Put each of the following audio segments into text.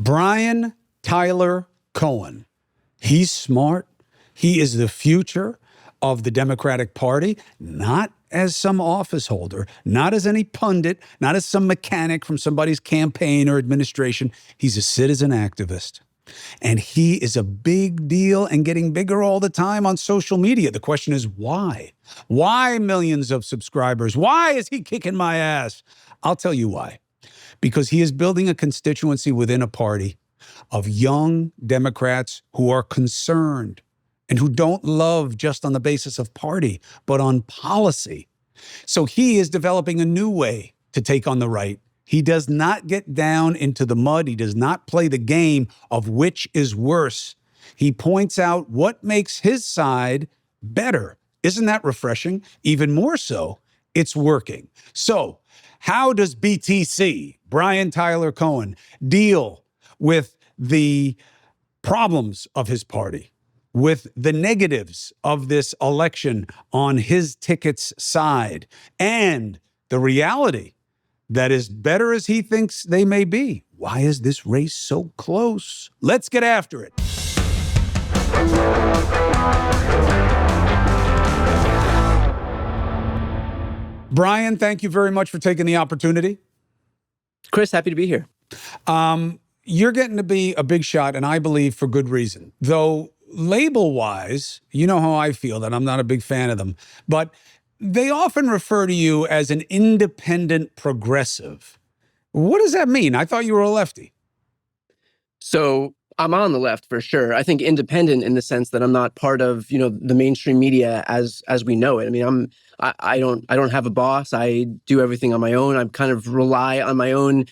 Brian Tyler Cohen. He's smart. He is the future of the Democratic Party, not as some office holder, not as any pundit, not as some mechanic from somebody's campaign or administration. He's a citizen activist. And he is a big deal and getting bigger all the time on social media. The question is why? Why millions of subscribers? Why is he kicking my ass? I'll tell you why. Because he is building a constituency within a party of young Democrats who are concerned and who don't love just on the basis of party, but on policy. So he is developing a new way to take on the right. He does not get down into the mud. He does not play the game of which is worse. He points out what makes his side better. Isn't that refreshing? Even more so, it's working. So how does BTC, Brian Tyler Cohen, deal with the problems of his party, with the negatives of this election on his ticket's side, and the reality that as better as he thinks they may be? Why is this race so close? Let's get after it. Brian, thank you very much for taking the opportunity. Chris, happy to be here. You're getting to be a big shot, and I believe for good reason. Though label-wise, you know how I feel, that I'm not a big fan of them. But they often refer to you as an independent progressive. What does that mean? I thought you were a lefty. So I'm on the left for sure. I think independent in the sense that I'm not part of, the mainstream media as we know it. I mean, I don't have a boss. I do everything on my own. I kind of rely on my own.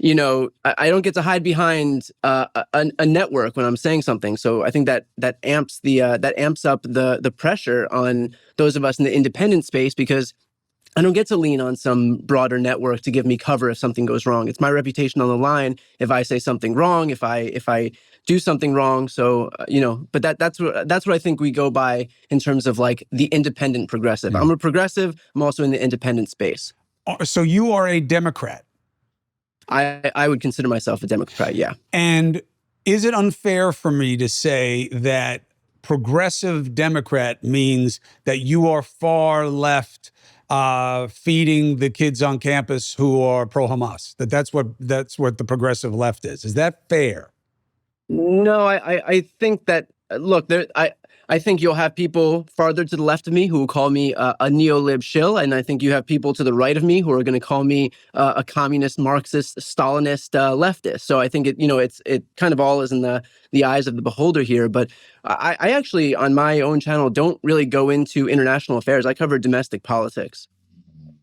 I don't get to hide behind a network when I'm saying something. So I think that amps up the pressure on those of us in the independent space, because I don't get to lean on some broader network to give me cover if something goes wrong. It's my reputation on the line if I say something wrong, if I do something wrong. So but that's what I think we go by in terms of like the independent progressive. I'm a progressive. I'm also in the independent space. So you are a Democrat. I would consider myself a Democrat, yeah. And is it unfair for me to say that progressive Democrat means that you are far left, feeding the kids on campus who are pro-Hamas? That's what the progressive left is. Is that fair? No, I think that, look, I think you'll have people farther to the left of me who will call me a neo-lib shill, and I think you have people to the right of me who are going to call me a communist, Marxist, Stalinist leftist. So I think it kind of all is in the eyes of the beholder here. But I actually, on my own channel, don't really go into international affairs. I cover domestic politics.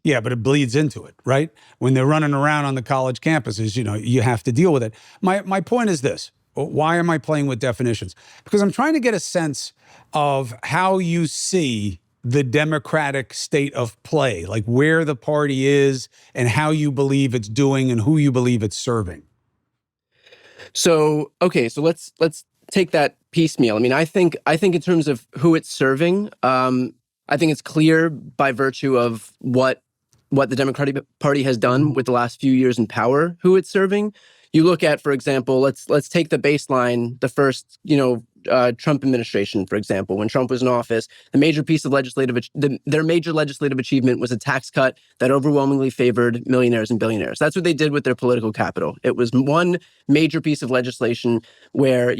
Yeah, but it bleeds into it, right? When they're running around on the college campuses, you have to deal with it. My point is this. Why am I playing with definitions? Because I'm trying to get a sense of how you see the Democratic state of play, like where the party is and how you believe it's doing and who you believe it's serving. So, okay, so let's take that piecemeal. I mean, I think in terms of who it's serving, I think it's clear by virtue of what the Democratic Party has done with the last few years in power, who it's serving. You look at, for example, let's take the baseline, the first, Trump administration, for example, when Trump was in office, their major legislative achievement was a tax cut that overwhelmingly favored millionaires and billionaires. That's what they did with their political capital. It was one major piece of legislation where,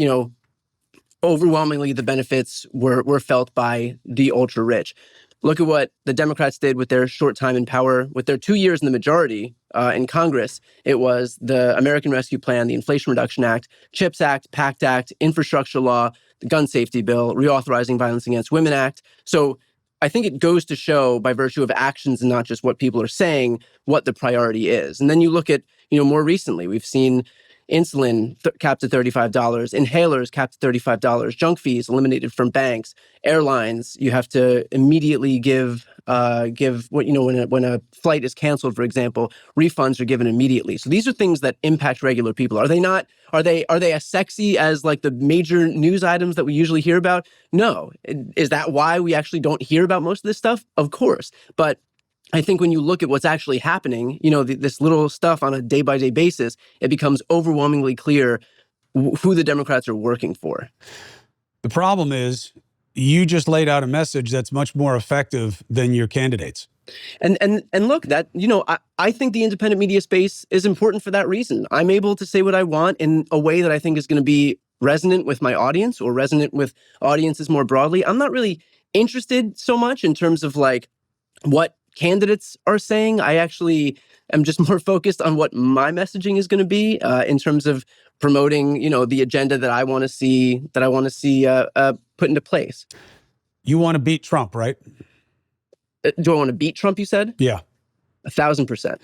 overwhelmingly the benefits were felt by the ultra rich. Look at what the Democrats did with their short time in power. With their 2 years in the majority in Congress, it was the American Rescue Plan, the Inflation Reduction Act, CHIPS Act, PACT Act, Infrastructure Law, the Gun Safety Bill, Reauthorizing Violence Against Women Act. So I think it goes to show by virtue of actions and not just what people are saying, what the priority is. And then you look at, more recently, we've seen insulin capped at $35, inhalers capped at $35, junk fees eliminated from banks, airlines. You have to immediately give what when a flight is canceled, for example, refunds are given immediately. So these are things that impact regular people. Are they not? Are they as sexy as like the major news items that we usually hear about? No. Is that why we actually don't hear about most of this stuff? Of course, but I think when you look at what's actually happening, this little stuff on a day-by-day basis, it becomes overwhelmingly clear who the Democrats are working for. The problem is you just laid out a message that's much more effective than your candidates. And look, that, I think the independent media space is important for that reason. I'm able to say what I want in a way that I think is going to be resonant with my audience or resonant with audiences more broadly. I'm not really interested so much in terms of like what candidates are saying. I actually am just more focused on what my messaging is going to be in terms of promoting, the agenda that I want to see put into place. You want to beat Trump, right? Do I want to beat Trump, you said? Yeah. 1,000%.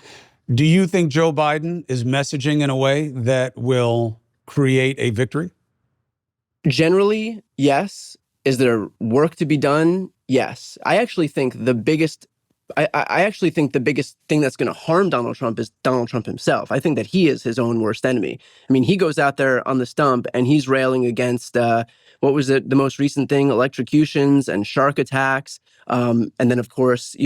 Do you think Joe Biden is messaging in a way that will create a victory? Generally, yes. Is there work to be done? Yes. I actually think the biggest thing that's going to harm Donald Trump is Donald Trump himself. I think that he is his own worst enemy. I mean, he goes out there on the stump and he's railing against, what was it, the most recent thing, electrocutions and shark attacks. And then, of course,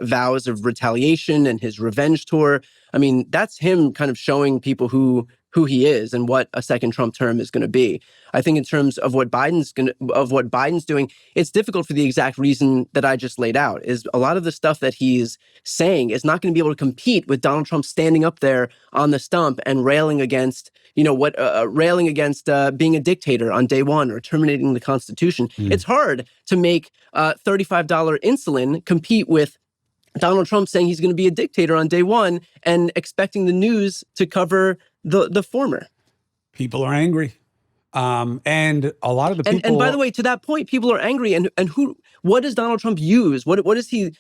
vows of retaliation and his revenge tour. I mean, that's him kind of showing people who he is and what a second Trump term is going to be. I think in terms of what Biden's doing, it's difficult for the exact reason that I just laid out. Is a lot of the stuff that he's saying is not going to be able to compete with Donald Trump standing up there on the stump and railing against, being a dictator on day one or terminating the Constitution. It's hard to make $35 insulin compete with Donald Trump saying he's going to be a dictator on day one and expecting the news to cover the former. People are angry. And a lot of the people. And by the way, to that point, people are angry. And what does Donald Trump use? What does he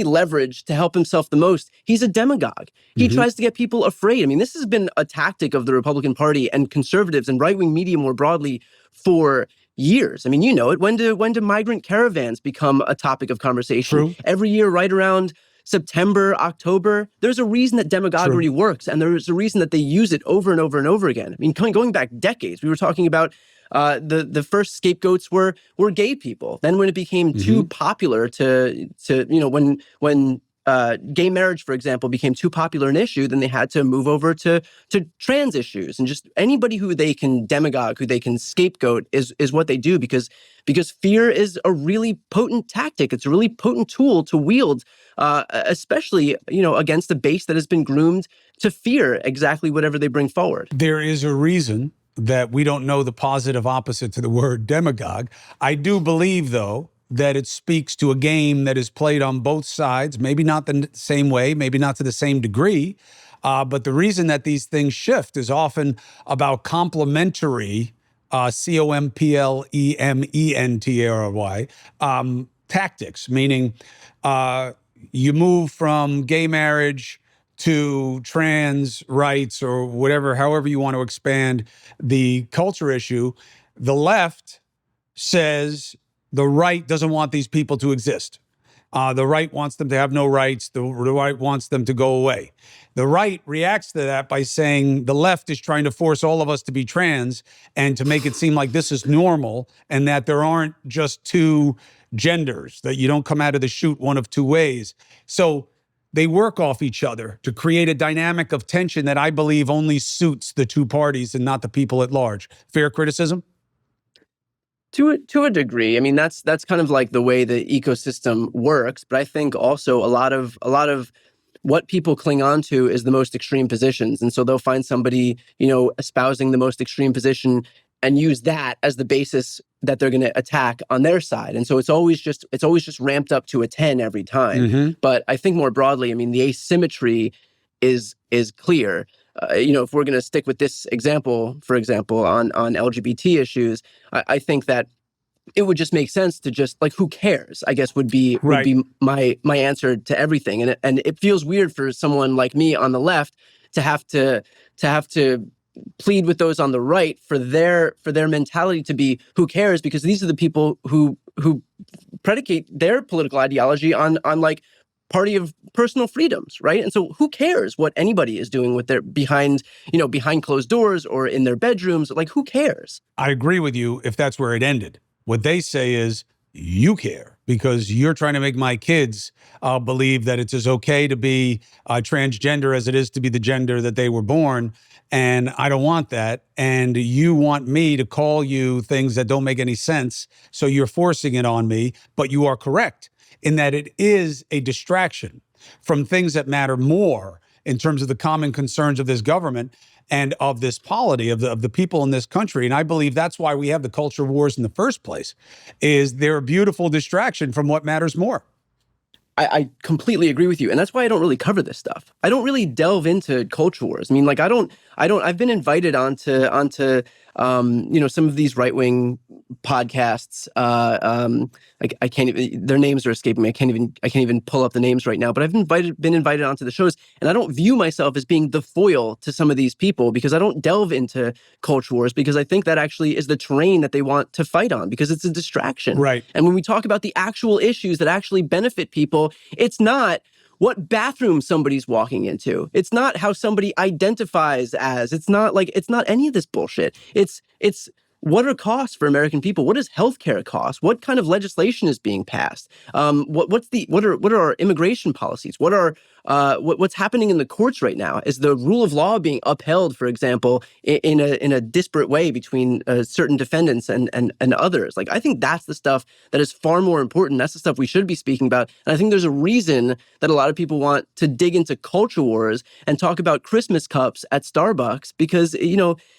leverage to help himself the most? He's a demagogue. He tries to get people afraid. I mean, this has been a tactic of the Republican Party and conservatives and right-wing media more broadly for years. I mean, you know it. When do migrant caravans become a topic of conversation? True. Every year, right around September, October, there's a reason that demagoguery works, and there's a reason that they use it over and over and over again. I mean, going back decades, we were talking about the first scapegoats were gay people. Then when it became too popular when gay marriage, for example, became too popular an issue, then they had to move over to trans issues, and just anybody who they can demagogue, who they can scapegoat is what they do because fear is a really potent tactic. It's a really potent tool to wield, especially against a base that has been groomed to fear exactly whatever they bring forward. There is a reason that we don't know the positive opposite to the word demagogue. I do believe, though, that it speaks to a game that is played on both sides, maybe not the same way, maybe not to the same degree. But the reason that these things shift is often about complementary, complementary, tactics, meaning you move from gay marriage to trans rights or whatever, however you want to expand the culture issue. The left says the right doesn't want these people to exist. The right wants them to have no rights. The right wants them to go away. The right reacts to that by saying the left is trying to force all of us to be trans and to make it seem like this is normal and that there aren't just two genders, that you don't come out of the chute one of two ways. So they work off each other to create a dynamic of tension that I believe only suits the two parties and not the people at large. Fair criticism? To a degree. I mean, that's kind of like the way the ecosystem works. But I think also a lot of what people cling on to is the most extreme positions. And so they'll find somebody, espousing the most extreme position and use that as the basis that they're going to attack on their side. And so it's always just ramped up to a 10 every time. But I think more broadly, I mean, the asymmetry is clear. If we're going to stick with this example, for example, on LGBT issues, I think that it would just make sense to just who cares, I guess would be my answer to everything. And it feels weird for someone like me on the left to have to plead with those on the right for their mentality to be who cares, because these are the people who predicate their political ideology on party of personal freedoms, right? And so who cares what anybody is doing with their behind closed doors or in their bedrooms? Who cares? I agree with you if that's where it ended. What they say is You care because you're trying to make my kids believe that it's as okay to be transgender as it is to be the gender that they were born. And I don't want that. And you want me to call you things that don't make any sense. So you're forcing it on me. But you are correct in that it is a distraction from things that matter more in terms of the common concerns of this government and of this polity of the people in this country. And I believe that's why we have the culture wars in the first place, is they're a beautiful distraction from what matters more. I completely agree with you. And that's why I don't really cover this stuff. I don't really delve into culture wars. I mean, like, I've been invited onto some of these right-wing podcasts. Like, I can't even, their names are escaping me. I can't even pull up the names right now, but I've been invited onto the shows, and I don't view myself as being the foil to some of these people because I don't delve into culture wars, because I think that actually is the terrain that they want to fight on, because it's a distraction. Right. And when we talk about the actual issues that actually benefit people, it's not what bathroom somebody's walking into. It's not how somebody identifies as. It's not any of this bullshit. It's what are costs for American people? What does healthcare cost? What kind of legislation is being passed? What are our immigration policies? What's happening in the courts right now? Is the rule of law being upheld, for example, in a disparate way between certain defendants and others? Like, I think that's the stuff that is far more important. That's the stuff we should be speaking about. And I think there's a reason that a lot of people want to dig into culture wars and talk about Christmas cups at Starbucks, because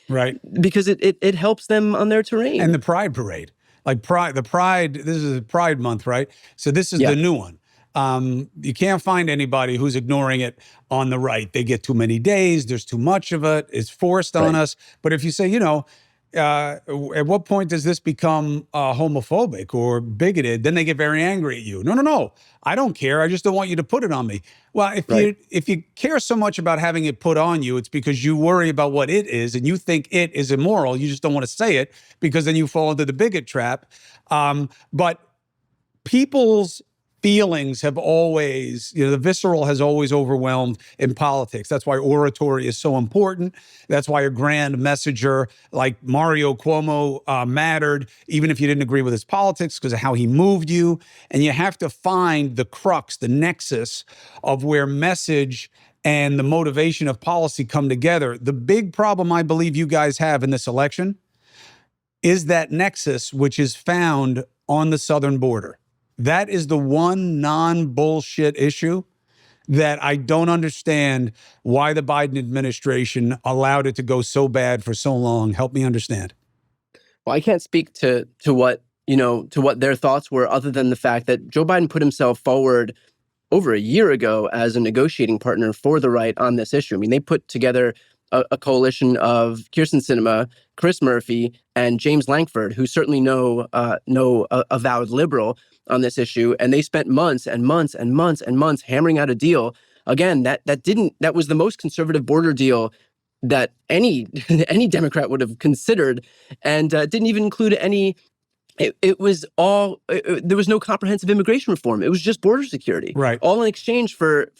right, because it helps them on their terrain. And the Pride Parade, like the Pride. This is Pride Month, right? So this is the new one. You can't find anybody who's ignoring it on the right. They get too many days. There's too much of it. It's forced on us. But if you say, at what point does this become homophobic or bigoted? Then they get very angry at you. No. I don't care. I just don't want you to put it on me. Well, if you care so much about having it put on you, it's because you worry about what it is and you think it is immoral. You just don't want to say it because then you fall into the bigot trap. But people's feelings have always, the visceral has always overwhelmed in politics. That's why oratory is so important. That's why a grand messenger like Mario Cuomo mattered, even if you didn't agree with his politics, because of how he moved you. And you have to find the crux, the nexus of where message and the motivation of policy come together. The big problem I believe you guys have in this election is that nexus, which is found on the southern border. That is the one non-bullshit issue that I don't understand why the Biden administration allowed it to go so bad for so long. Help me understand. Well, I can't speak to what their thoughts were, other than the fact that Joe Biden put himself forward over a year ago as a negotiating partner for the right on this issue. I mean, they put together a coalition of Kyrsten Sinema, Chris Murphy, and James Lankford, who certainly know avowed liberal on this issue, and they spent months and months and months and months hammering out a deal. Again, that was the most conservative border deal that any Democrat would have considered, and didn't even include any. It was all. There was no comprehensive immigration reform. It was just border security, right? All in exchange for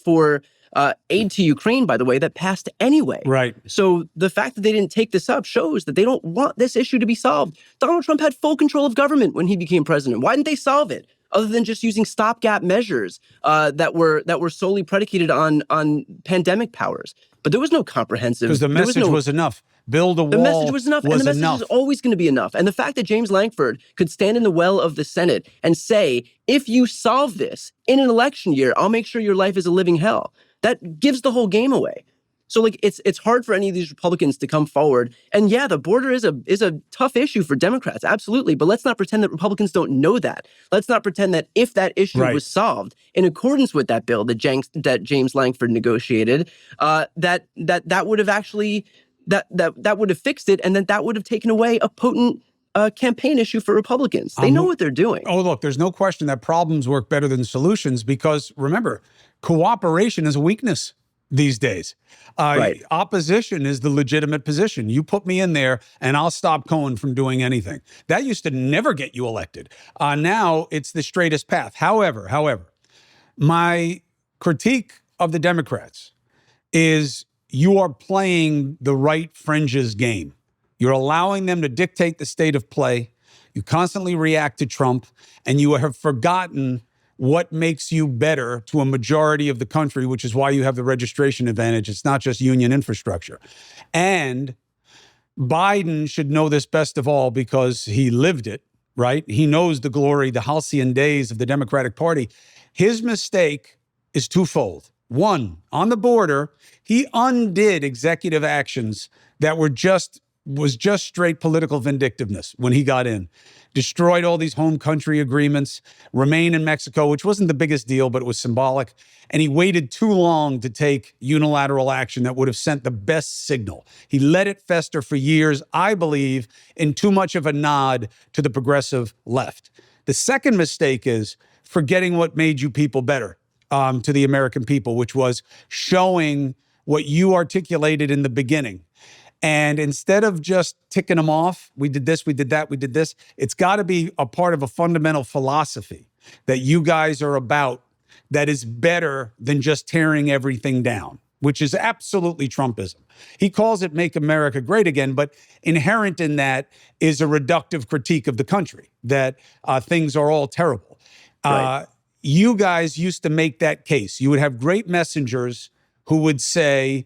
aid to Ukraine, by the way, that passed anyway. Right. So the fact that they didn't take this up shows that they don't want this issue to be solved. Donald Trump had full control of government when he became president. Why didn't they solve it? Other than just using stopgap measures that were solely predicated on pandemic powers. But there was no comprehensive. Because the message was enough. Build a wall. The message was enough, and the message enough. is always going to be enough. And the fact that James Lankford could stand in the well of the Senate and say, if you solve this in an election year, I'll make sure your life is a living hell. That gives the whole game away. So, like, it's hard for any of these Republicans to come forward. And yeah, the border is a tough issue for Democrats, absolutely. But let's not pretend that Republicans don't know that. Let's not pretend that if that issue was solved in accordance with that bill that James Lankford negotiated, that would have actually that would have fixed it, and that would have taken away a potent campaign issue for Republicans. They know what they're doing. Oh, look, there's no question that problems work better than solutions, because remember, cooperation is a weakness these days. Opposition is the legitimate position. You put me in there and I'll stop Cohen from doing anything. That used to never get you elected. Now it's the straightest path. However, my critique of the Democrats is you are playing the right fringes game. You're allowing them to dictate the state of play. You constantly react to Trump, and you have forgotten what makes you better to a majority of the country, which is why you have the registration advantage. It's not just union infrastructure. And Biden should know this best of all because he lived it, right? He knows the glory, the halcyon days of the Democratic Party. His mistake is twofold. One, on the border, he undid executive actions that was just straight political vindictiveness when he got in. Destroyed all these home country agreements, remain in Mexico, which wasn't the biggest deal, but it was symbolic. And he waited too long to take unilateral action that would have sent the best signal. He let it fester for years, I believe, in too much of a nod to the progressive left. The second mistake is forgetting what made you people better, to the American people, which was showing what you articulated in the beginning. And instead of just ticking them off, we did this, we did that, we did this, it's got to be a part of a fundamental philosophy that you guys are about that is better than just tearing everything down, which is absolutely Trumpism. He calls it Make America Great Again, but inherent in that is a reductive critique of the country, that things are all terrible. Right. You guys used to make that case. You would have great messengers who would say,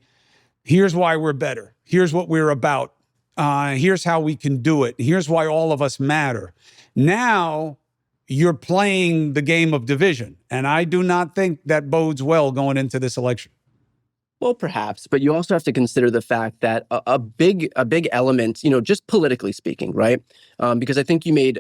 here's why we're better. Here's what we're about. Here's how we can do it. Here's why all of us matter. Now you're playing the game of division. And I do not think that bodes well going into this election. Well, perhaps, but you also have to consider the fact that a big element, just politically speaking, right? Because I think you made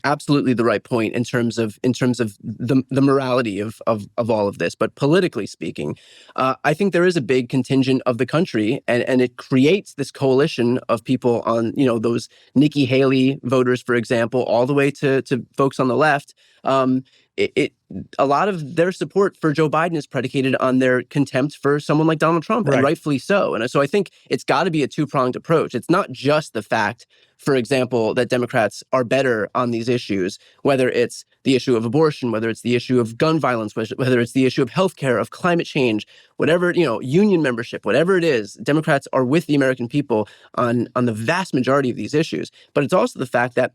absolutely the right point in terms of the morality of all of this. But politically speaking, I think there is a big contingent of the country, and it creates this coalition of people on, those Nikki Haley voters, for example, all the way to folks on the left. A lot of their support for Joe Biden is predicated on their contempt for someone like Donald Trump, and rightfully so. And so I think it's got to be a two-pronged approach. It's not just the fact, for example, that Democrats are better on these issues, whether it's the issue of abortion, whether it's the issue of gun violence, whether it's the issue of healthcare, of climate change, whatever, union membership, whatever it is, Democrats are with the American people on the vast majority of these issues. But it's also the fact that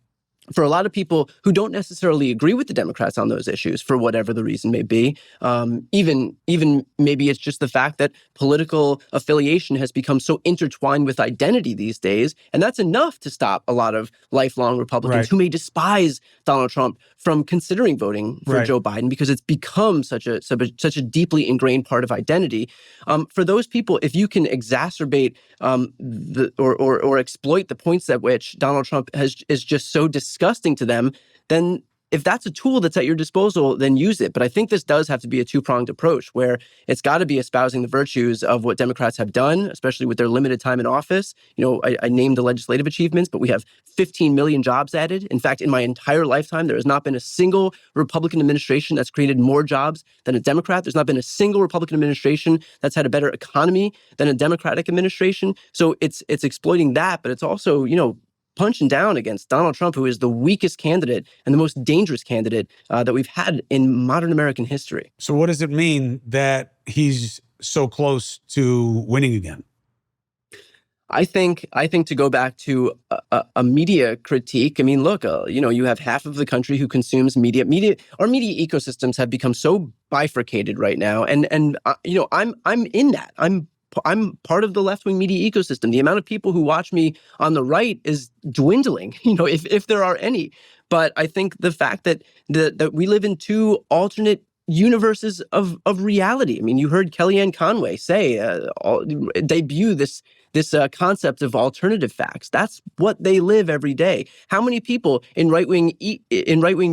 for a lot of people who don't necessarily agree with the Democrats on those issues, for whatever the reason may be, even maybe it's just the fact that political affiliation has become so intertwined with identity these days, and that's enough to stop a lot of lifelong Republicans who may despise Donald Trump from considering voting for Joe Biden because it's become such a deeply ingrained part of identity. For those people, if you can exacerbate or exploit the points at which Donald Trump is just so disgusting to them, then if that's a tool that's at your disposal, then use it. But I think this does have to be a two-pronged approach where it's got to be espousing the virtues of what Democrats have done, especially with their limited time in office. I named the legislative achievements, but we have 15 million jobs added. In fact, in my entire lifetime, there has not been a single Republican administration that's created more jobs than a Democrat. There's not been a single Republican administration that's had a better economy than a Democratic administration. So it's exploiting that, but it's also, punching down against Donald Trump, who is the weakest candidate and the most dangerous candidate that we've had in modern American history. So what does it mean that he's so close to winning again? I think to go back to a media critique, I mean, look, you have half of the country who consumes media. Our media ecosystems have become so bifurcated right now, and I'm in that. I'm part of the left-wing media ecosystem. The amount of people who watch me on the right is dwindling, if there are any. But I think the fact that we live in two alternate universes of reality. I mean, you heard Kellyanne Conway say, debut this concept of alternative facts. That's what they live every day. How many people in right-wing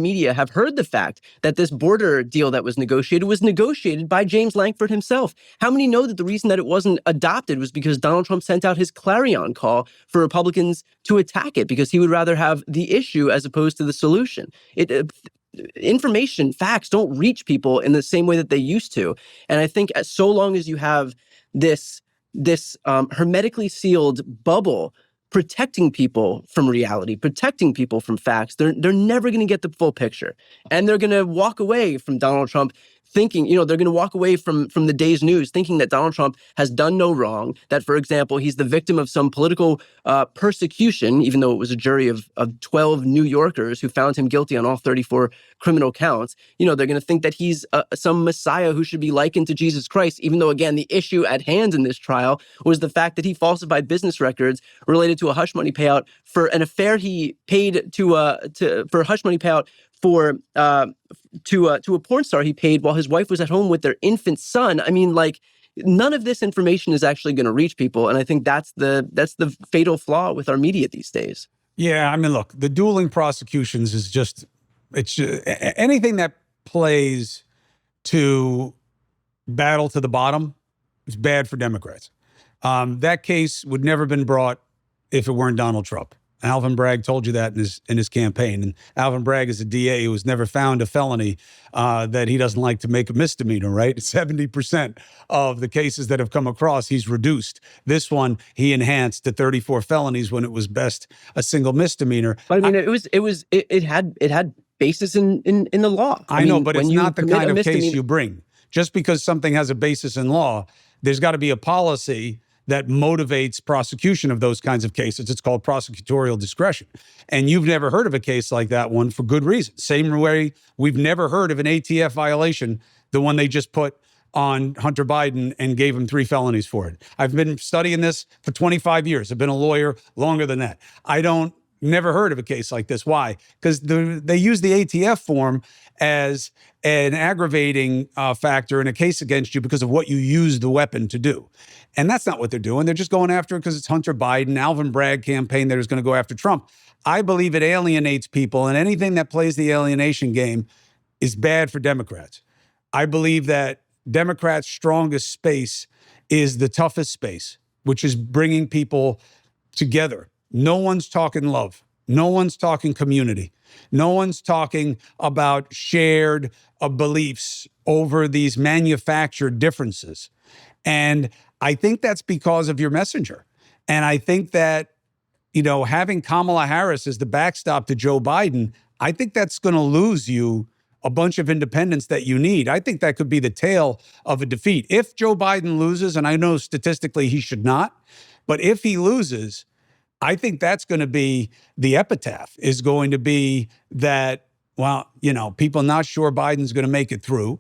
media have heard the fact that this border deal that was negotiated by James Lankford himself? How many know that the reason that it wasn't adopted was because Donald Trump sent out his clarion call for Republicans to attack it because he would rather have the issue as opposed to the solution? Information, facts don't reach people in the same way that they used to. And I think so long as you have this hermetically sealed bubble protecting people from reality, protecting people from facts, they're never going to get the full picture. And they're going to walk away from Donald Trump thinking, they're going to walk away from the day's news thinking that Donald Trump has done no wrong, that, for example, he's the victim of some political persecution, even though it was a jury of 12 New Yorkers who found him guilty on all 34 criminal counts. They're going to think that he's some messiah who should be likened to Jesus Christ, even though, again, the issue at hand in this trial was the fact that he falsified business records related to a hush money payout for an affair he paid for a hush money payout for to a porn star he paid while his wife was at home with their infant son. I mean, like, none of this information is actually going to reach people, and I think that's the fatal flaw with our media these days. Yeah, I mean, look, the dueling prosecutions is just anything that plays to battle to the bottom is bad for Democrats. That case would never have been brought if it weren't Donald Trump. Alvin Bragg told you that in his campaign. And Alvin Bragg is a DA who has never found a felony that he doesn't like to make a misdemeanor, right? 70% of the cases that have come across, he's reduced. This one, he enhanced to 34 felonies when it was best a single misdemeanor. But I mean, it had basis in the law. I know, but it's not the kind of case you bring. Just because something has a basis in law, there's got to be a policy that motivates prosecution of those kinds of cases. It's called prosecutorial discretion. And you've never heard of a case like that one for good reason. Same way we've never heard of an ATF violation, the one they just put on Hunter Biden and gave him 3 felonies for it. I've been studying this for 25 years. I've been a lawyer longer than that. Never heard of a case like this. Why? Because they use the ATF form as an aggravating factor in a case against you because of what you use the weapon to do. And that's not what they're doing. They're just going after it because it's Hunter Biden, Alvin Bragg campaign that is going to go after Trump. I believe it alienates people, and anything that plays the alienation game is bad for Democrats. I believe that Democrats' strongest space is the toughest space, which is bringing people together. No one's talking love. No one's talking community. No one's talking about shared beliefs over these manufactured differences. And I think that's because of your messenger. And I think that, having Kamala Harris as the backstop to Joe Biden, I think that's going to lose you a bunch of independents that you need. I think that could be the tail of a defeat. If Joe Biden loses, and I know statistically he should not, but if he loses, I think that's going to be the epitaph, is going to be that, people not sure Biden's going to make it through.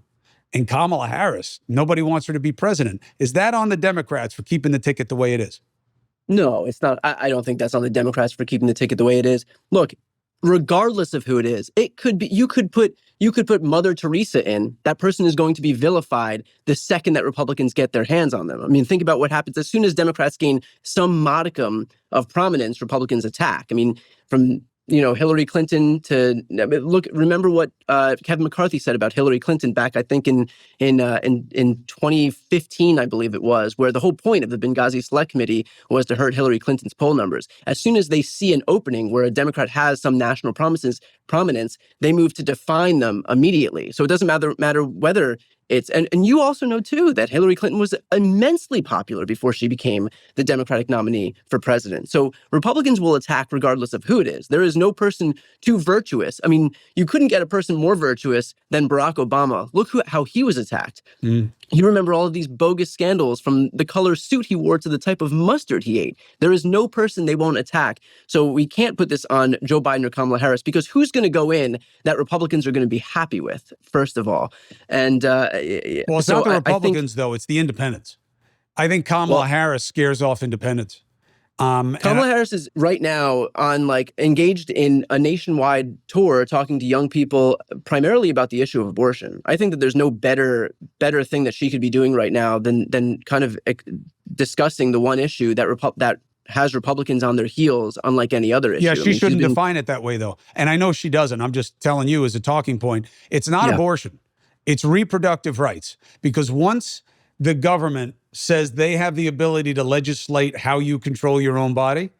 And Kamala Harris, nobody wants her to be president. Is that on the Democrats for keeping the ticket the way it is? No, it's not. I don't think that's on the Democrats for keeping the ticket the way it is. Look, regardless of who it is, it could be, you could put Mother Teresa in. That person is going to be vilified the second that Republicans get their hands on them. I mean, think about what happens as soon as Democrats gain some modicum of prominence, Republicans attack. I mean, from Hillary Clinton to remember what Kevin McCarthy said about Hillary Clinton back, I think in 2015, I believe it was, where the whole point of the Benghazi Select Committee was to hurt Hillary Clinton's poll numbers. As soon as they see an opening where a Democrat has some national prominence, they move to define them immediately. So it doesn't matter whether it's, and you also know, too, that Hillary Clinton was immensely popular before she became the Democratic nominee for president. So Republicans will attack regardless of who it is. There is no person too virtuous. I mean, you couldn't get a person more virtuous than Barack Obama. Look how he was attacked. You remember all of these bogus scandals, from the color suit he wore to the type of mustard he ate. There is no person they won't attack. So we can't put this on Joe Biden or Kamala Harris, because who's going to go in that Republicans are going to be happy with, first of all? And well, it's not the Republicans, though. It's the independents. I think Kamala Harris scares off independents. Kamala Harris is right now engaged in a nationwide tour talking to young people primarily about the issue of abortion. I think that there's no better thing that she could be doing right now than kind of discussing the one issue that has Republicans on their heels, unlike any other issue. Yeah, she shouldn't define it that way, though. And I know she doesn't. I'm just telling you as a talking point. It's not abortion. It's reproductive rights. Because once the government says they have the ability to legislate how you control your own body,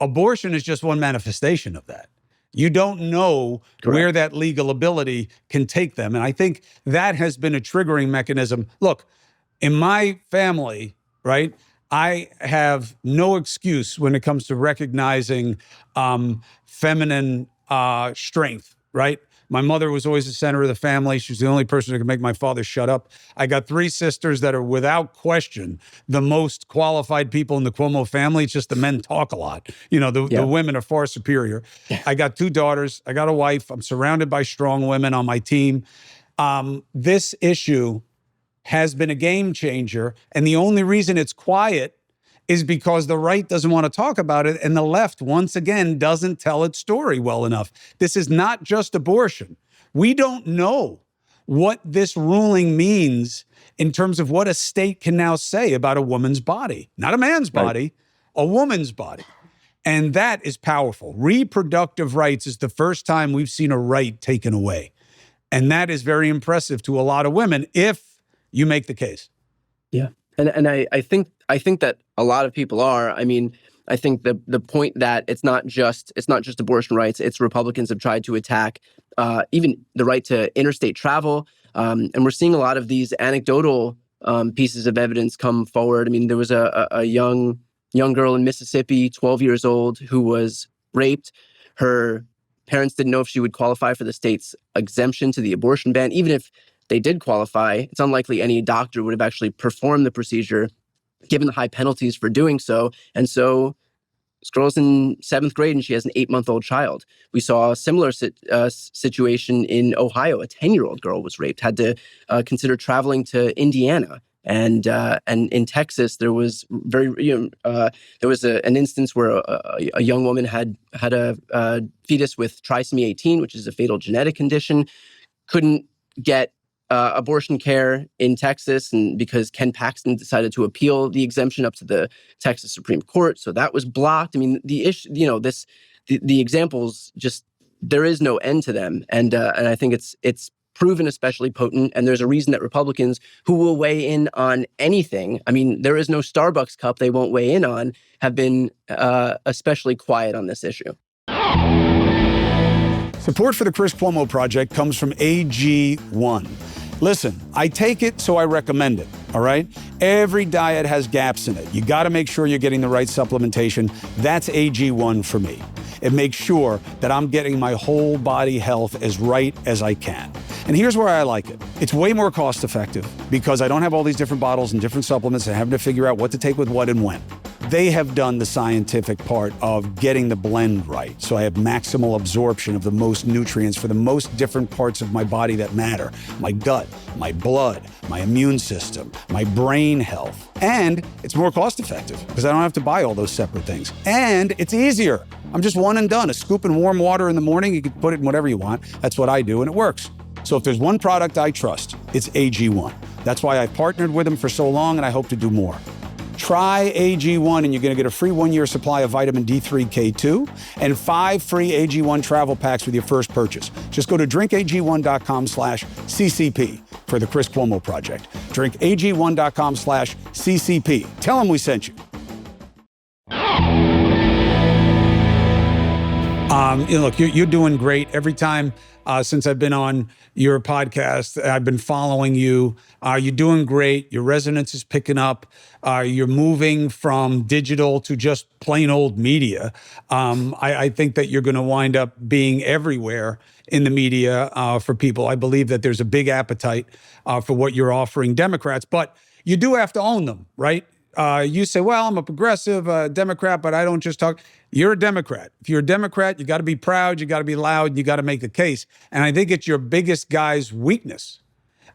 abortion is just one manifestation of that. You don't know where that legal ability can take them. And I think that has been a triggering mechanism. Look, in my family, right, I have no excuse when it comes to recognizing feminine strength, right? My mother was always the center of the family. She's the only person who could make my father shut up. I got 3 sisters that are without question the most qualified people in the Cuomo family. It's just the men talk a lot. The women are far superior. I got 2 daughters. I got a wife. I'm surrounded by strong women on my team. This issue has been a game changer. And the only reason it's quiet is because the right doesn't want to talk about it, and the left, once again, doesn't tell its story well enough. This is not just abortion. We don't know what this ruling means in terms of what a state can now say about a woman's body. Not a man's body, a woman's body. And that is powerful. Reproductive rights is the first time we've seen a right taken away. And that is very impressive to a lot of women if you make the case. Yeah. And I think that a lot of people are. I mean, I think the point that it's not just abortion rights. It's Republicans have tried to attack even the right to interstate travel, and we're seeing a lot of these anecdotal pieces of evidence come forward. I mean, there was a young girl in Mississippi, 12 years old, who was raped. Her parents didn't know if she would qualify for the state's exemption to the abortion ban. Even if they did qualify, it's unlikely any doctor would have actually performed the procedure, given the high penalties for doing so. And so this girl's in 7th grade and she has an 8-month-old child. We saw a similar situation in Ohio. A 10-year-old girl was raped, had to consider traveling to Indiana. And in Texas, there was an instance where a young woman had a fetus with trisomy 18, which is a fatal genetic condition, couldn't get abortion care in Texas, and because Ken Paxton decided to appeal the exemption up to the Texas Supreme Court, so that was blocked. I mean, the issue, the examples, just there is no end to them, and I think it's proven especially potent. And there's a reason that Republicans who will weigh in on anything, I mean, there is no Starbucks cup they won't weigh in on, have been especially quiet on this issue. Support for the Chris Cuomo Project comes from AG1. Listen, I take it, so I recommend it, all right? Every diet has gaps in it. You got to make sure you're getting the right supplementation. That's AG1 for me. It makes sure that I'm getting my whole body health as right as I can. And here's where I like it. It's way more cost effective because I don't have all these different bottles and different supplements and having to figure out what to take with what and when. They have done the scientific part of getting the blend right, so I have maximal absorption of the most nutrients for the most different parts of my body that matter. My gut, my blood, my immune system, my brain health. And it's more cost effective because I don't have to buy all those separate things. And it's easier. I'm just one and done. A scoop in warm water in the morning, you can put it in whatever you want. That's what I do, and it works. So if there's one product I trust, it's AG1. That's why I've partnered with them for so long, and I hope to do more. Try AG1 and you're going to get a free 1-year supply of vitamin D3, K2 and 5 free AG1 travel packs with your first purchase. Just go to drinkag1.com/CCP for the Chris Cuomo Project. Drinkag1.com/CCP. Tell them we sent you. Look, you're doing great. Every time since I've been on your podcast, I've been following you. You're doing great. Your resonance is picking up. You're moving from digital to just plain old media. I think that you're going to wind up being everywhere in the media for people. I believe that there's a big appetite for what you're offering Democrats, but you do have to own them, right? You say, well, I'm a progressive Democrat, but I don't just talk. You're a Democrat. If you're a Democrat, you got to be proud, you got to be loud, and you got to make a case. And I think it's your biggest guy's weakness.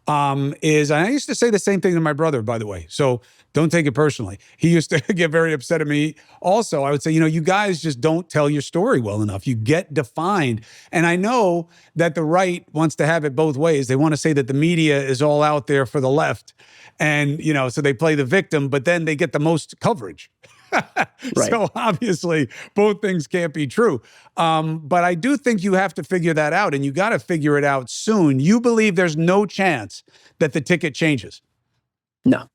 And I used to say the same thing to my brother, by the way, so don't take it personally. He used to get very upset at me. Also, I would say, you guys just don't tell your story well enough. You get defined. And I know that the right wants to have it both ways. They want to say that the media is all out there for the left. And, so they play the victim, but then they get the most coverage. Right. So obviously, both things can't be true. But I do think you have to figure that out, and you got to figure it out soon. You believe there's no chance that the ticket changes? No,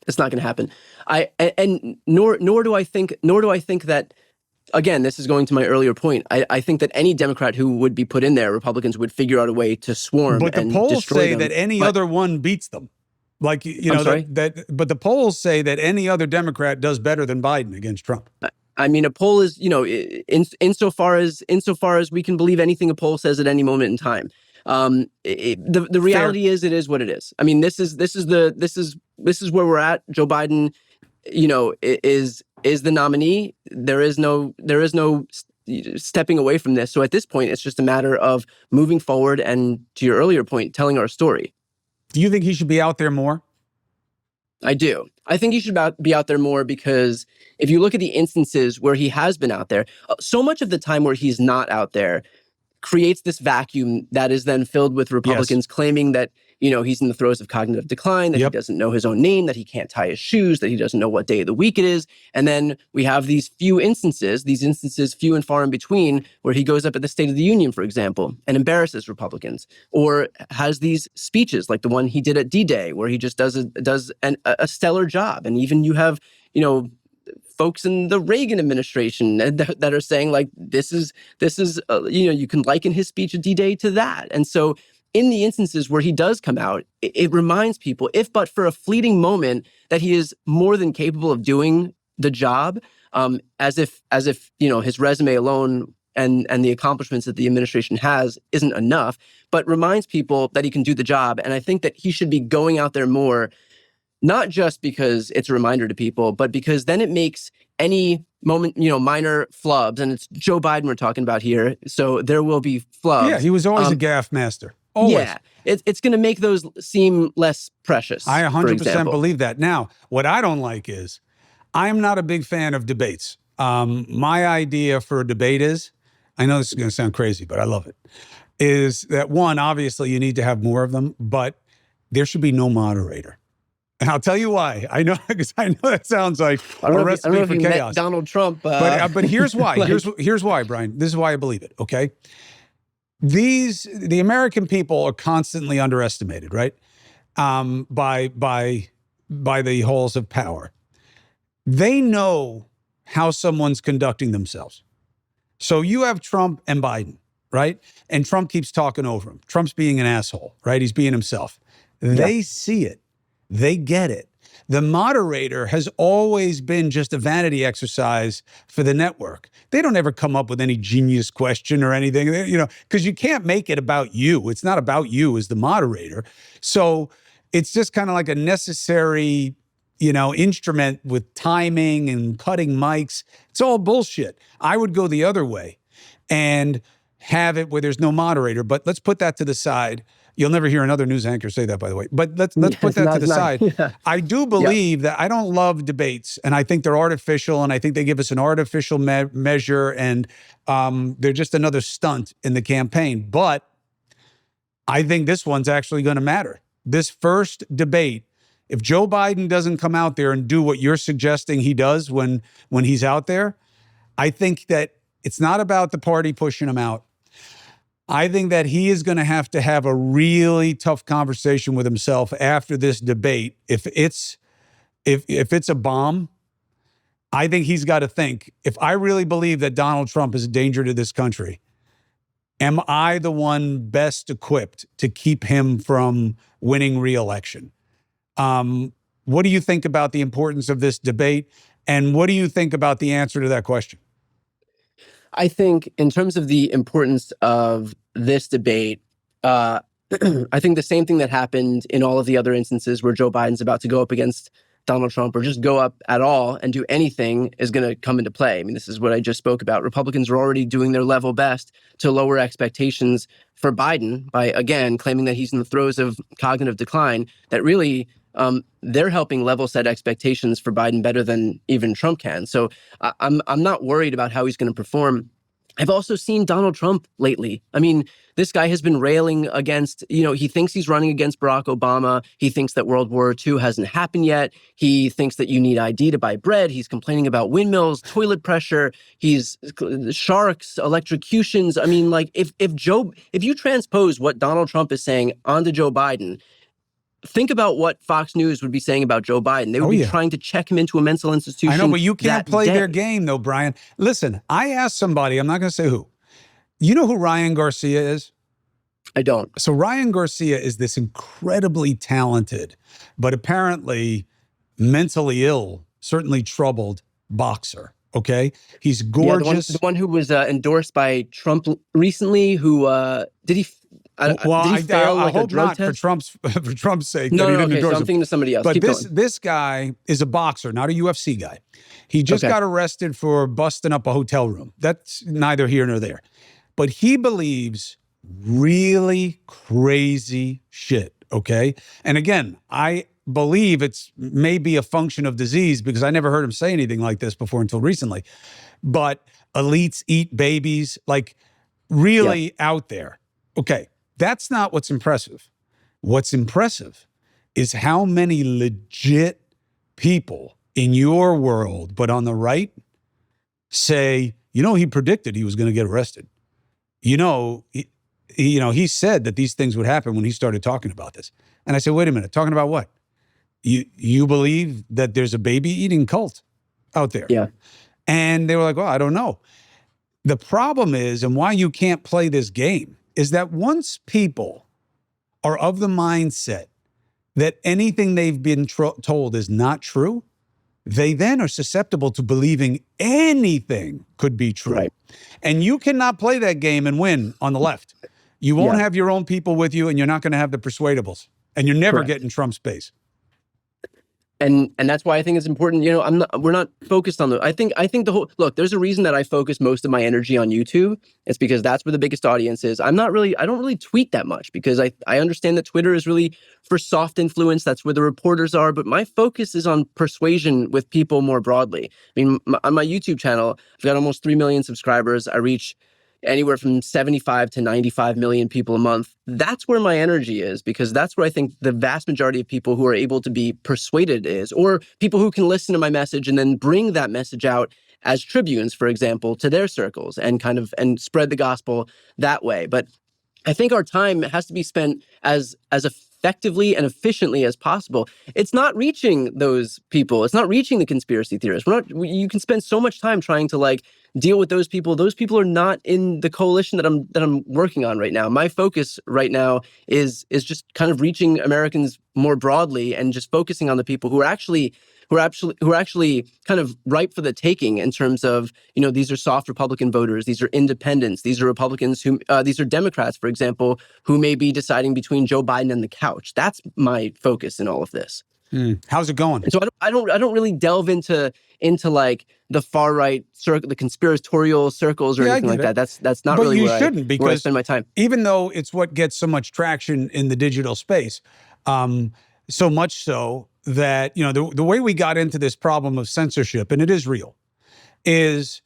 it's not going to happen. Nor do I think that. Again, this is going to my earlier point. I think that any Democrat who would be put in there, Republicans would figure out a way to swarm. But the polls say that any other one beats them. Like, but the polls say that any other Democrat does better than Biden against Trump. I mean, a poll is, insofar as we can believe anything a poll says at any moment in time. The reality is, it is what it is. I mean, this is where we're at. Joe Biden, is the nominee. There is no stepping away from this. So at this point, it's just a matter of moving forward and, to your earlier point, telling our story. Do you think he should be out there more? I do. I think he should be out there more, because if you look at the instances where he has been out there, so much of the time where he's not out there creates this vacuum that is then filled with Republicans claiming that, he's in the throes of cognitive decline, that he doesn't know his own name, that he can't tie his shoes, that he doesn't know what day of the week it is. And then we have these instances few and far in between, where he goes up at the State of the Union, for example, and embarrasses Republicans, or has these speeches like the one he did at D-Day, where he just does a stellar job. And even you have, folks in the Reagan administration that are saying, like, this is you can liken his speech at D-Day to that. And so in the instances where he does come out, it reminds people, if but for a fleeting moment, that he is more than capable of doing the job, as if his resume alone and the accomplishments that the administration has isn't enough, but reminds people that he can do the job. And I think that he should be going out there more, not just because it's a reminder to people, but because then it makes any moment, minor flubs, and it's Joe Biden we're talking about here, so there will be flubs. Yeah, he was always a gaffe master. Always. Yeah, it's going to make those seem less precious. I 100% believe that. Now, what I don't like is, I'm not a big fan of debates. My idea for a debate is, I know this is going to sound crazy, but I love it, is that one, obviously you need to have more of them, but there should be no moderator. And I'll tell you why. I know, because I know that sounds like a recipe for chaos. Met Donald Trump. But here's why. Here's why, Brian. This is why I believe it. Okay. The American people are constantly underestimated, right? By the halls of power. They know how someone's conducting themselves. So you have Trump and Biden, right? And Trump keeps talking over him. Trump's being an asshole, right? He's being himself. They see it. They get it. The moderator has always been just a vanity exercise for the network. They don't ever come up with any genius question or anything, because you can't make it about you. It's not about you as the moderator. So it's just kind of like a necessary, instrument with timing and cutting mics. It's all bullshit. I would go the other way and have it where there's no moderator. But let's put that to the side. You'll never hear another news anchor say that, by the way. But let's put that to the side. Yeah. I do believe that I don't love debates, and I think they're artificial, and I think they give us an artificial measure, and they're just another stunt in the campaign. But I think this one's actually going to matter. This first debate, if Joe Biden doesn't come out there and do what you're suggesting he does when he's out there, I think that it's not about the party pushing him out. I think that he is going to have a really tough conversation with himself after this debate. If it's a bomb, I think he's got to think, if I really believe that Donald Trump is a danger to this country, am I the one best equipped to keep him from winning re-election? What do you think about the importance of this debate? And what do you think about the answer to that question? I think in terms of the importance of this debate, I think the same thing that happened in all of the other instances where Joe Biden's about to go up against Donald Trump, or just go up at all and do anything, is going to come into play. I mean, this is what I just spoke about. Republicans are already doing their level best to lower expectations for Biden by, again, claiming that he's in the throes of cognitive decline, that really they're helping level set expectations for Biden better than even Trump can. So I'm not worried about how he's going to perform. I've also seen Donald Trump lately. I mean, this guy has been railing against, he thinks he's running against Barack Obama. He thinks that World War II hasn't happened yet. He thinks that you need ID to buy bread. He's complaining about windmills, toilet pressure. He's sharks, electrocutions. I mean, like, if you transpose what Donald Trump is saying onto Joe Biden, think about what Fox News would be saying about Joe Biden. They would be trying to check him into a mental institution. I know, but you can't play their game, though, Brian. Listen, I asked somebody, I'm not going to say who. You know who Ryan Garcia is? I don't. So Ryan Garcia is this incredibly talented, but apparently mentally ill, certainly troubled boxer. Okay, he's Yeah, gorgeous. the one who was endorsed by Trump recently. Who did he? Well, Did he fail I like a hope drug not for test? Trump's sake that No, he no. didn't Okay, so endorse I'm him. thinking of somebody else. But Keep going. this guy is a boxer, not a UFC guy. He just Okay. got arrested for busting up a hotel room. That's neither here nor there. But he believes really crazy shit. Okay, and again, I believe it's maybe a function of disease because I never heard him say anything like this before until recently. But elites eat babies, like really out there. Okay, that's not what's impressive. What's impressive is how many legit people in your world, but on the right, say, he predicted he was going to get arrested. He said that these things would happen when he started talking about this. And I said, wait a minute, talking about what? You believe that there's a baby eating cult out there? Yeah. And they were like, well, I don't know. The problem is, and why you can't play this game, is that once people are of the mindset that anything they've been told is not true, they then are susceptible to believing anything could be true. Right. And you cannot play that game and win on the left. You won't have your own people with you, and you're not going to have the persuadables. And you're never getting Trump's base. And that's why I think it's important. We're not focused on I think the whole look. There's a reason that I focus most of my energy on YouTube. It's because that's where the biggest audience is. I don't really tweet that much because I understand that Twitter is really for soft influence. That's where the reporters are. But my focus is on persuasion with people more broadly. I mean, on my YouTube channel, I've got almost 3 million subscribers. I reach anywhere from 75 to 95 million people a month. That's where my energy is, because that's where I think the vast majority of people who are able to be persuaded is, or people who can listen to my message and then bring that message out as tribunes, for example, to their circles and and spread the gospel that way. But I think our time has to be spent as effectively and efficiently as possible. It's not reaching those people. It's not reaching the conspiracy theorists. You can spend so much time trying to deal with those people. Those people are not in the coalition that I'm working on right now. My focus right now is just kind of reaching Americans more broadly and just focusing on the people who are actually kind of ripe for the taking in terms of, these are soft Republican voters, these are independents, these are Republicans these are Democrats, for example, who may be deciding between Joe Biden and the couch. That's my focus in all of this. How's it going? And so I don't really delve into the far right circle, the conspiratorial circles or anything like that. That's not really where I spend my time. Even though it's what gets so much traction in the digital space, so much so that, the way we got into this problem of censorship, and it is real, is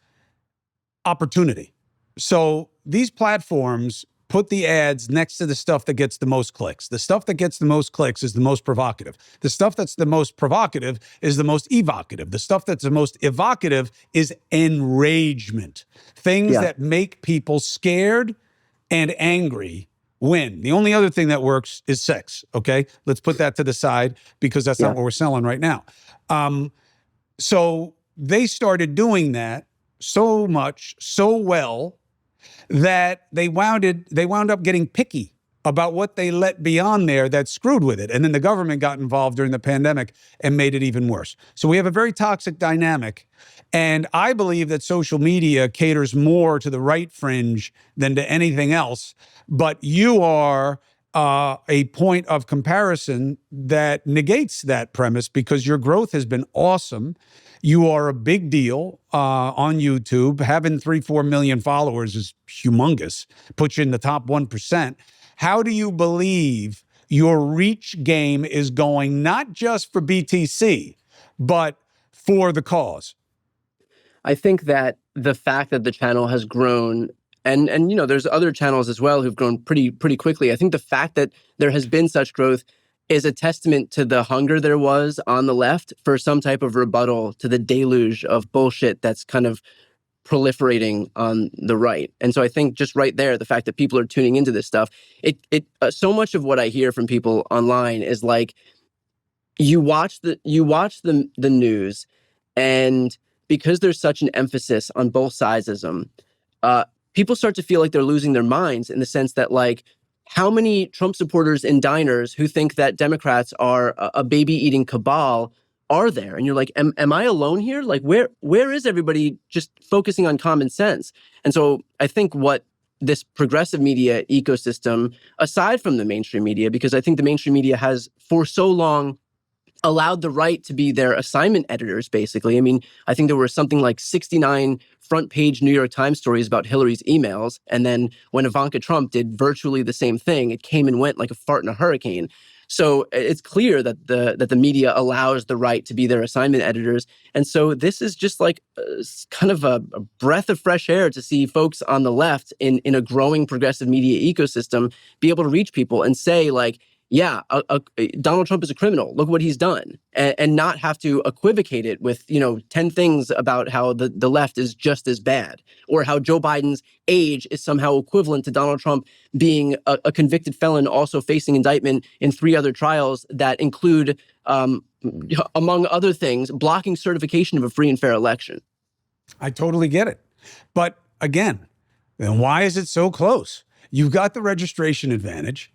opportunity. So these platforms put the ads next to the stuff that gets the most clicks. The stuff that gets the most clicks is the most provocative. The stuff that's the most provocative is the most evocative. The stuff that's the most evocative is enragement. Things that make people scared and angry win. The only other thing that works is sex, okay? Let's put that to the side because that's not what we're selling right now. So they started doing that so much, so well, that they wound up getting picky about what they let be on there that screwed with it. And then the government got involved during the pandemic and made it even worse. So we have a very toxic dynamic. And I believe that social media caters more to the right fringe than to anything else. But you are a point of comparison that negates that premise because your growth has been awesome. You are a big deal on YouTube. Having 3-4 million followers is humongous. Puts you in the top 1%. How do you believe your reach game is going, not just for BTC, but for the cause? I think that the fact that the channel has grown, and there's other channels as well who've grown pretty quickly. I think the fact that there has been such growth is a testament to the hunger there was on the left for some type of rebuttal to the deluge of bullshit that's kind of proliferating on the right. And so I think just right there, the fact that people are tuning into this stuff, so much of what I hear from people online is you watch the news, and because there's such an emphasis on both sidesism, people start to feel like they're losing their minds in the sense that how many Trump supporters in diners who think that Democrats are a baby-eating cabal are there? And you're like, am I alone here? Like, where is everybody just focusing on common sense? And so I think what this progressive media ecosystem, aside from the mainstream media, because I think the mainstream media has for so long allowed the right to be their assignment editors, basically. I mean, I think there were something like 69 front page New York Times stories about Hillary's emails. And then when Ivanka Trump did virtually the same thing, it came and went like a fart in a hurricane. So it's clear that the media allows the right to be their assignment editors. And so this is just like kind of a breath of fresh air to see folks on the left in a growing progressive media ecosystem be able to reach people and say, like, yeah, Donald Trump is a criminal. Look what he's done, and not have to equivocate it with 10 things about how the left is just as bad, or how Joe Biden's age is somehow equivalent to Donald Trump being a convicted felon, also facing indictment in 3 other trials that include, among other things, blocking certification of a free and fair election. I totally get it, but again, then why is it so close? You've got the registration advantage.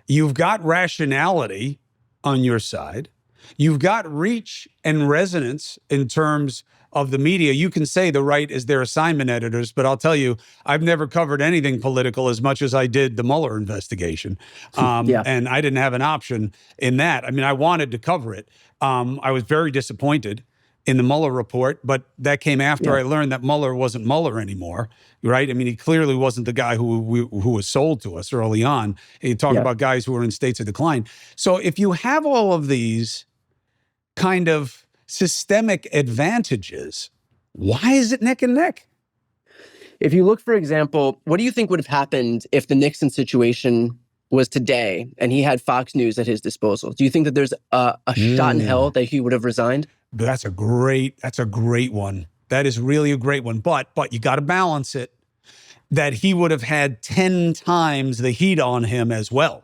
You've got rationality on your side. You've got reach and resonance in terms of the media. You can say the right is their assignment editors, but I'll tell you, I've never covered anything political as much as I did the Mueller investigation. And I didn't have an option in that. I mean, I wanted to cover it. I was very disappointed in the Mueller report, but that came after I learned that Mueller wasn't Mueller anymore, right? I mean, he clearly wasn't the guy who was sold to us early on. You talk about guys who are in states of decline. So if you have all of these kind of systemic advantages, why is it neck and neck? If you look, for example, what do you think would have happened if the Nixon situation was today and he had Fox News at his disposal? Do you think that there's a shot in hell that he would have resigned? That's a great one. That is really a great one. But you got to balance it that he would have had 10 times the heat on him as well.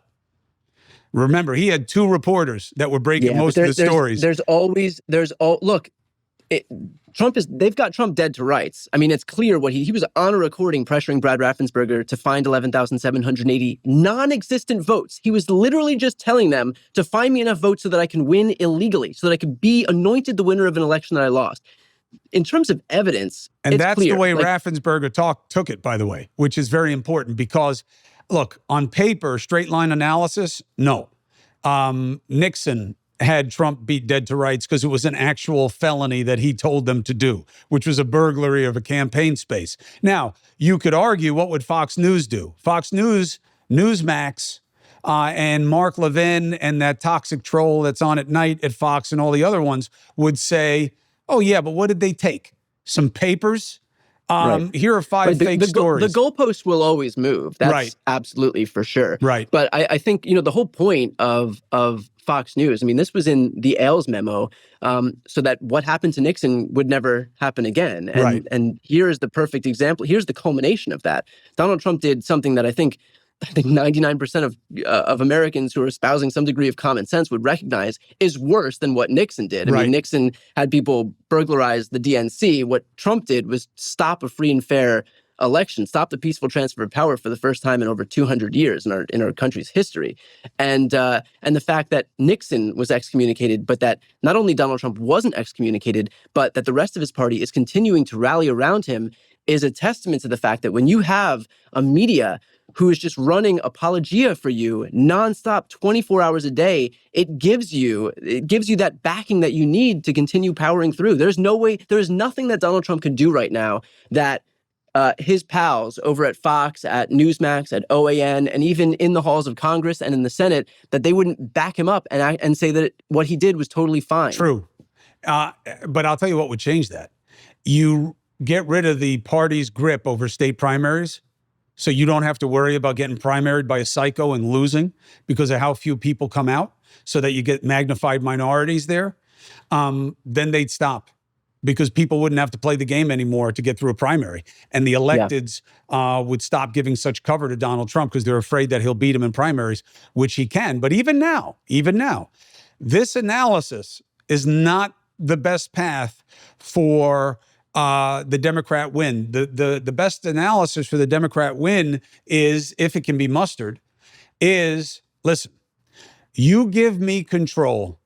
Remember, he had 2 reporters that were breaking most of the stories. They've got Trump dead to rights. I mean, it's clear what he was on a recording pressuring Brad Raffensperger to find 11,780 non-existent votes. He was literally just telling them to find me enough votes so that I can win illegally, so that I could be anointed the winner of an election that I lost. In terms of evidence, and that's clear. The way Raffensperger took it, by the way, which is very important because, look, on paper, straight line analysis, no. Nixon had Trump beat dead to rights because it was an actual felony that he told them to do, which was a burglary of a campaign space. Now, you could argue, what would Fox News do? Fox News, Newsmax, and Mark Levin and that toxic troll that's on at night at Fox and all the other ones would say, oh, yeah, but what did they take? Some papers? Here are 5 fake stories. The goalposts will always move. That's absolutely for sure. Right. But I think, the whole point of Fox News, I mean, this was in the Ailes memo, so that what happened to Nixon would never happen again. And here's the perfect example. Here's the culmination of that. Donald Trump did something that I think 99% of Americans who are espousing some degree of common sense would recognize is worse than what Nixon did. I mean, Nixon had people burglarize the DNC. What Trump did was stop a free and fair election, stop the peaceful transfer of power for the first time in over 200 years in our country's history. And the fact that Nixon was excommunicated, but that not only Donald Trump wasn't excommunicated, but that the rest of his party is continuing to rally around him is a testament to the fact that when you have a media who is just running apologia for you nonstop 24 hours a day, it gives you that backing that you need to continue powering through. There is nothing that Donald Trump can do right now that his pals over at Fox, at Newsmax, at OAN, and even in the halls of Congress and in the Senate, that they wouldn't back him up and say that what he did was totally fine. True. But I'll tell you what would change that. You get rid of the party's grip over state primaries, so you don't have to worry about getting primaried by a psycho and losing because of how few people come out, so that you get magnified minorities there. Then they'd stop because people wouldn't have to play the game anymore to get through a primary. And the electeds would stop giving such cover to Donald Trump because they're afraid that he'll beat him in primaries, which he can. But even now, this analysis is not the best path for the Democrat win. The best analysis for the Democrat win is, if it can be mustered, is, listen, you give me control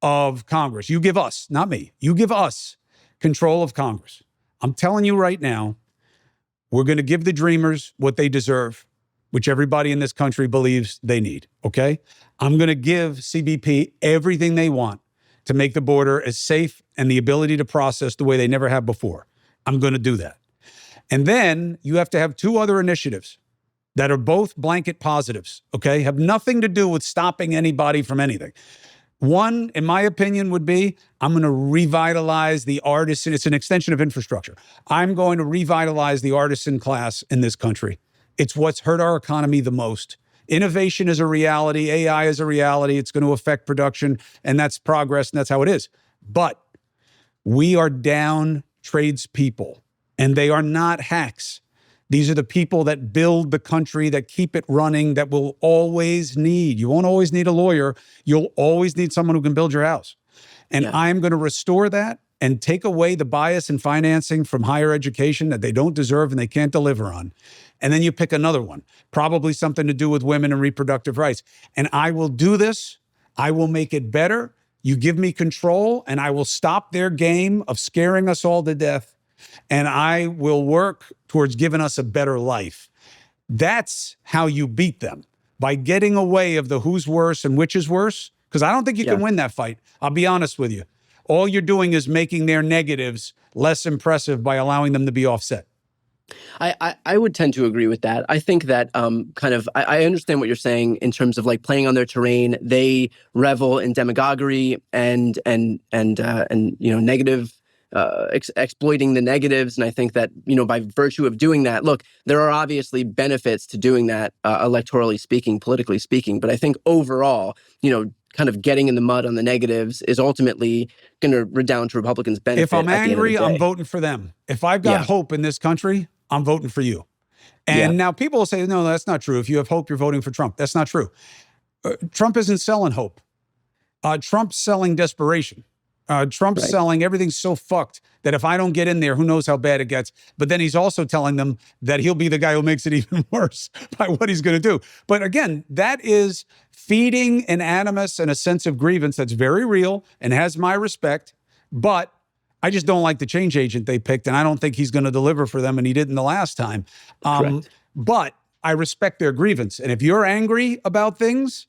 of Congress. You give us, not me, you give us control of Congress. I'm telling you right now, we're going to give the Dreamers what they deserve, which everybody in this country believes they need, okay? I'm going to give CBP everything they want to make the border as safe and the ability to process the way they never have before. I'm going to do that. And then you have to have two other initiatives that are both blanket positives, okay? Have nothing to do with stopping anybody from anything. One, in my opinion, would be I'm going to revitalize the artisan. It's an extension of infrastructure. I'm going to revitalize the artisan class in this country. It's what's hurt our economy the most. Innovation is a reality. AI is a reality. It's going to affect production, and that's progress, and that's how it is. But we are down tradespeople, and they are not hacks. These are the people that build the country, that keep it running, that will always need. You won't always need a lawyer. You'll always need someone who can build your house. And I'm going to restore that and take away the bias in financing from higher education that they don't deserve and they can't deliver on. And then you pick another one, probably something to do with women and reproductive rights. And I will do this. I will make it better. You give me control, and I will stop their game of scaring us all to death. And I will work towards giving us a better life. That's how you beat them, by getting away of the who's worse and which is worse, because I don't think you can win that fight. I'll be honest with you. All you're doing is making their negatives less impressive by allowing them to be offset. I would tend to agree with that. I think that I understand what you're saying in terms of like playing on their terrain. They revel in demagoguery and negative. Exploiting the negatives. And I think that, by virtue of doing that, look, there are obviously benefits to doing that, electorally speaking, politically speaking. But I think overall, kind of getting in the mud on the negatives is ultimately going to redound to Republicans' benefit. If I'm angry, I'm voting for them. If I've got hope in this country, I'm voting for you. And now people will say, no, that's not true. If you have hope, you're voting for Trump. That's not true. Trump isn't selling hope. Trump's selling desperation. Trump's selling everything's so fucked that if I don't get in there, who knows how bad it gets. But then he's also telling them that he'll be the guy who makes it even worse by what he's going to do. But again, that is feeding an animus and a sense of grievance that's very real and has my respect. But I just don't like the change agent they picked, and I don't think he's going to deliver for them, and he didn't the last time. But I respect their grievance. And if you're angry about things,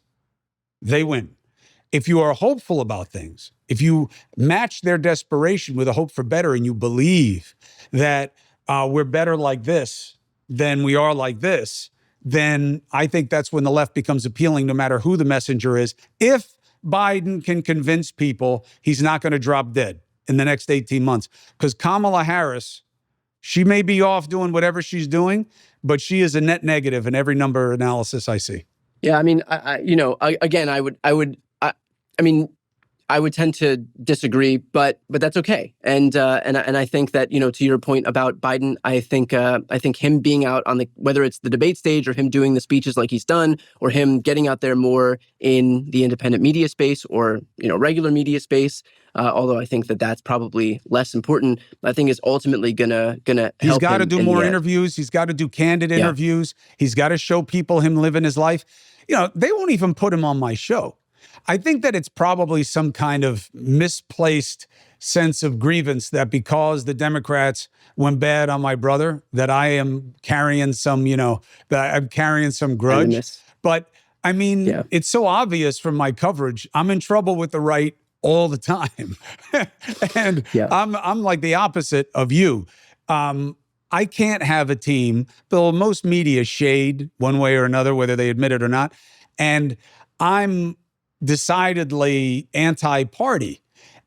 they win. If you are hopeful about things, if you match their desperation with a hope for better, and you believe that we're better like this than we are like this, then I think that's when the left becomes appealing, no matter who the messenger is. If Biden can convince people he's not going to drop dead in the next 18 months, because Kamala Harris, she may be off doing whatever she's doing, but she is a net negative in every number analysis I see. Yeah, I mean, I would tend to disagree, but that's okay. And I think that, to your point about Biden, I think him being out on whether it's the debate stage or him doing the speeches like he's done, or him getting out there more in the independent media space or, regular media space, although I think that that's probably less important, I think is ultimately gonna help. He's got to do more interviews. He's got to do candid interviews. He's got to show people him living his life. They won't even put him on my show. I think that it's probably some kind of misplaced sense of grievance that because the Democrats went bad on my brother, that I am carrying some, that I'm carrying some grudge. But I mean, it's so obvious from my coverage. I'm in trouble with the right all the time. And I'm like the opposite of you. I can't have a team, though most media shade one way or another, whether they admit it or not. And I'm decidedly anti-party.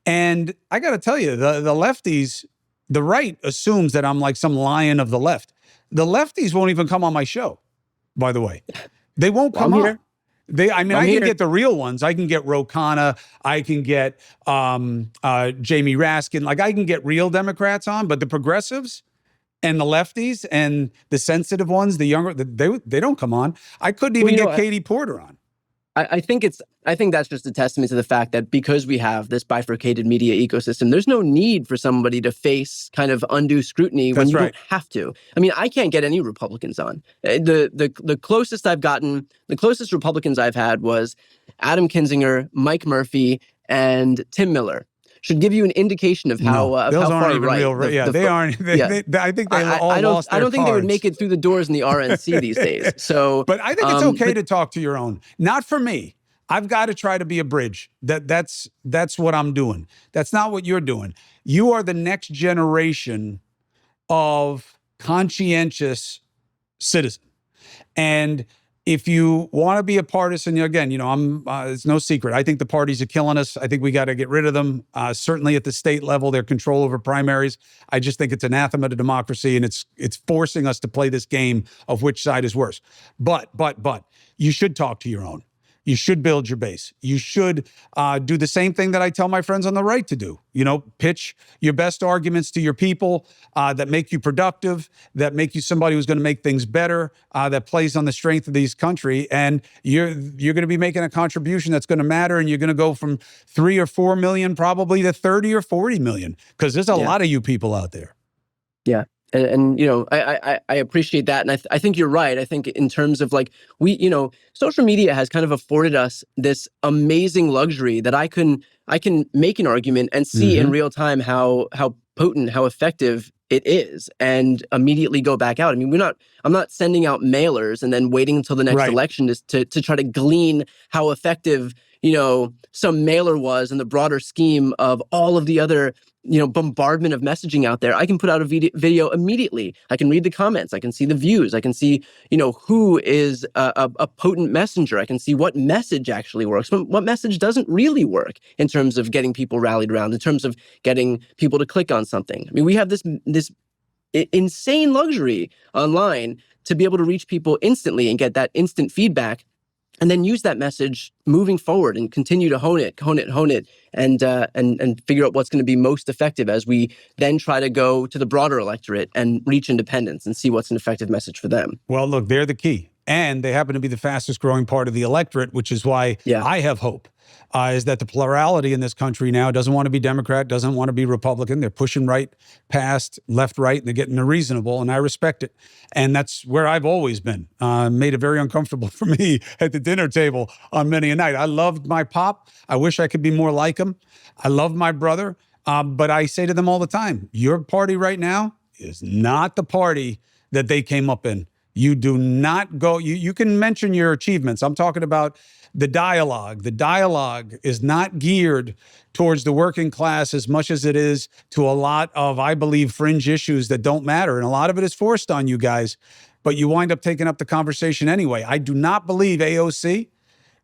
And I got to tell you, the lefties, the right assumes that I'm like some lion of the left. The lefties won't even come on my show, by the way. They won't come on. I can get the real ones. I can get Ro Khanna. I can get Jamie Raskin. Like, I can get real Democrats on, but the progressives and the lefties and the sensitive ones, the younger, they don't come on. I couldn't even get Katie Porter on. I think that's just a testament to the fact that because we have this bifurcated media ecosystem, there's no need for somebody to face kind of undue scrutiny when you don't have to. I mean, I can't get any Republicans on. The closest I've gotten, the closest Republicans I've had was Adam Kinzinger, Mike Murphy, and Tim Miller should give you an indication of how those how aren't far even right. real. They aren't. I think they all lost their I don't think they would cards. make it through the doors in the RNC these days. So, but I think it's okay to talk to your own. Not for me. I've got to try to be a bridge. That's what I'm doing. That's not what you're doing. You are the next generation of conscientious citizen. And if you want to be a partisan, again, it's no secret. I think the parties are killing us. I think we got to get rid of them. Certainly at the state level, their control over primaries. I just think it's anathema to democracy, and it's forcing us to play this game of which side is worse. But you should talk to your own. You should build your base. You should do the same thing that I tell my friends on the right to do. Pitch your best arguments to your people that make you productive, that make you somebody who's going to make things better, that plays on the strength of this country. And you're going to be making a contribution that's going to matter. And you're going to go from 3 or 4 million probably to 30 or 40 million, because there's a lot of you people out there. Yeah. And I appreciate that. And I think you're right. I think in terms of social media has kind of afforded us this amazing luxury that I can make an argument and see in real time how potent, how effective it is, and immediately go back out. I mean, I'm not sending out mailers and then waiting until the next election to try to glean how effective, some mailer was in the broader scheme of all of the other bombardment of messaging out there. I can put out a video immediately. I can read the comments. I can see the views. I can see, who is a potent messenger. I can see what message actually works, what message doesn't really work in terms of getting people rallied around, in terms of getting people to click on something. I mean, we have this insane luxury online to be able to reach people instantly and get that instant feedback, and then use that message moving forward and continue to hone it, and figure out what's going to be most effective as we then try to go to the broader electorate and reach independents and see what's an effective message for them. Well, look, they're the key. And they happen to be the fastest growing part of the electorate, which is why I have hope, is that the plurality in this country now doesn't want to be Democrat, doesn't want to be Republican. They're pushing right past left, right, and they're getting reasonable, and I respect it. And that's where I've always been. Made it very uncomfortable for me at the dinner table on many a night. I loved my pop. I wish I could be more like him. I love my brother. But I say to them all the time, your party right now is not the party that they came up in. You do not go, you can mention your achievements. I'm talking about the dialogue. The dialogue is not geared towards the working class as much as it is to a lot of, I believe, fringe issues that don't matter. And a lot of it is forced on you guys, but you wind up taking up the conversation anyway. I do not believe AOC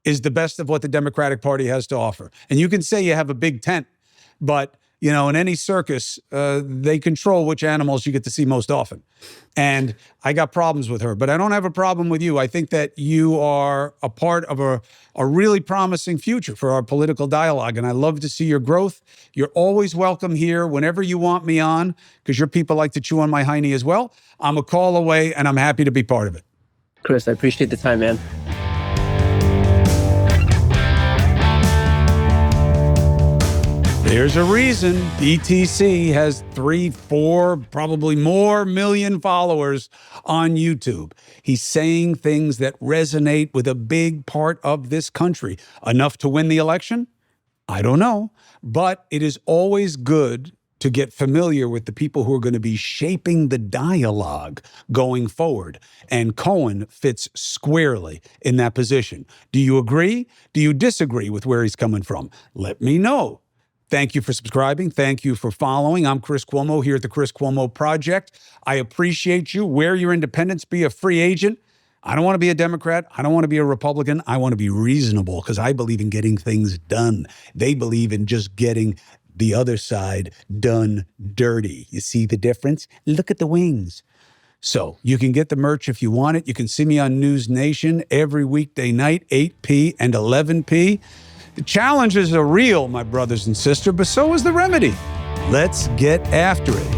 is the best of what the Democratic Party has to offer. And you can say you have a big tent, but in any circus, they control which animals you get to see most often. And I got problems with her, but I don't have a problem with you. I think that you are a part of a really promising future for our political dialogue. And I love to see your growth. You're always welcome here whenever you want me on, because your people like to chew on my hiney as well. I'm a call away, and I'm happy to be part of it. Chris, I appreciate the time, man. There's a reason BTC has 3, 4, probably more million followers on YouTube. He's saying things that resonate with a big part of this country. Enough to win the election? I don't know. But it is always good to get familiar with the people who are going to be shaping the dialogue going forward. And Cohen fits squarely in that position. Do you agree? Do you disagree with where he's coming from? Let me know. Thank you for subscribing. Thank you for following. I'm Chris Cuomo here at the Chris Cuomo Project. I appreciate you. Wear your independence. Be a free agent. I don't want to be a Democrat. I don't want to be a Republican. I want to be reasonable because I believe in getting things done. They believe in just getting the other side done dirty. You see the difference? Look at the wings. So you can get the merch if you want it. You can see me on News Nation every weekday night, 8p and 11p. The challenges are real, my brothers and sisters, but so is the remedy. Let's get after it.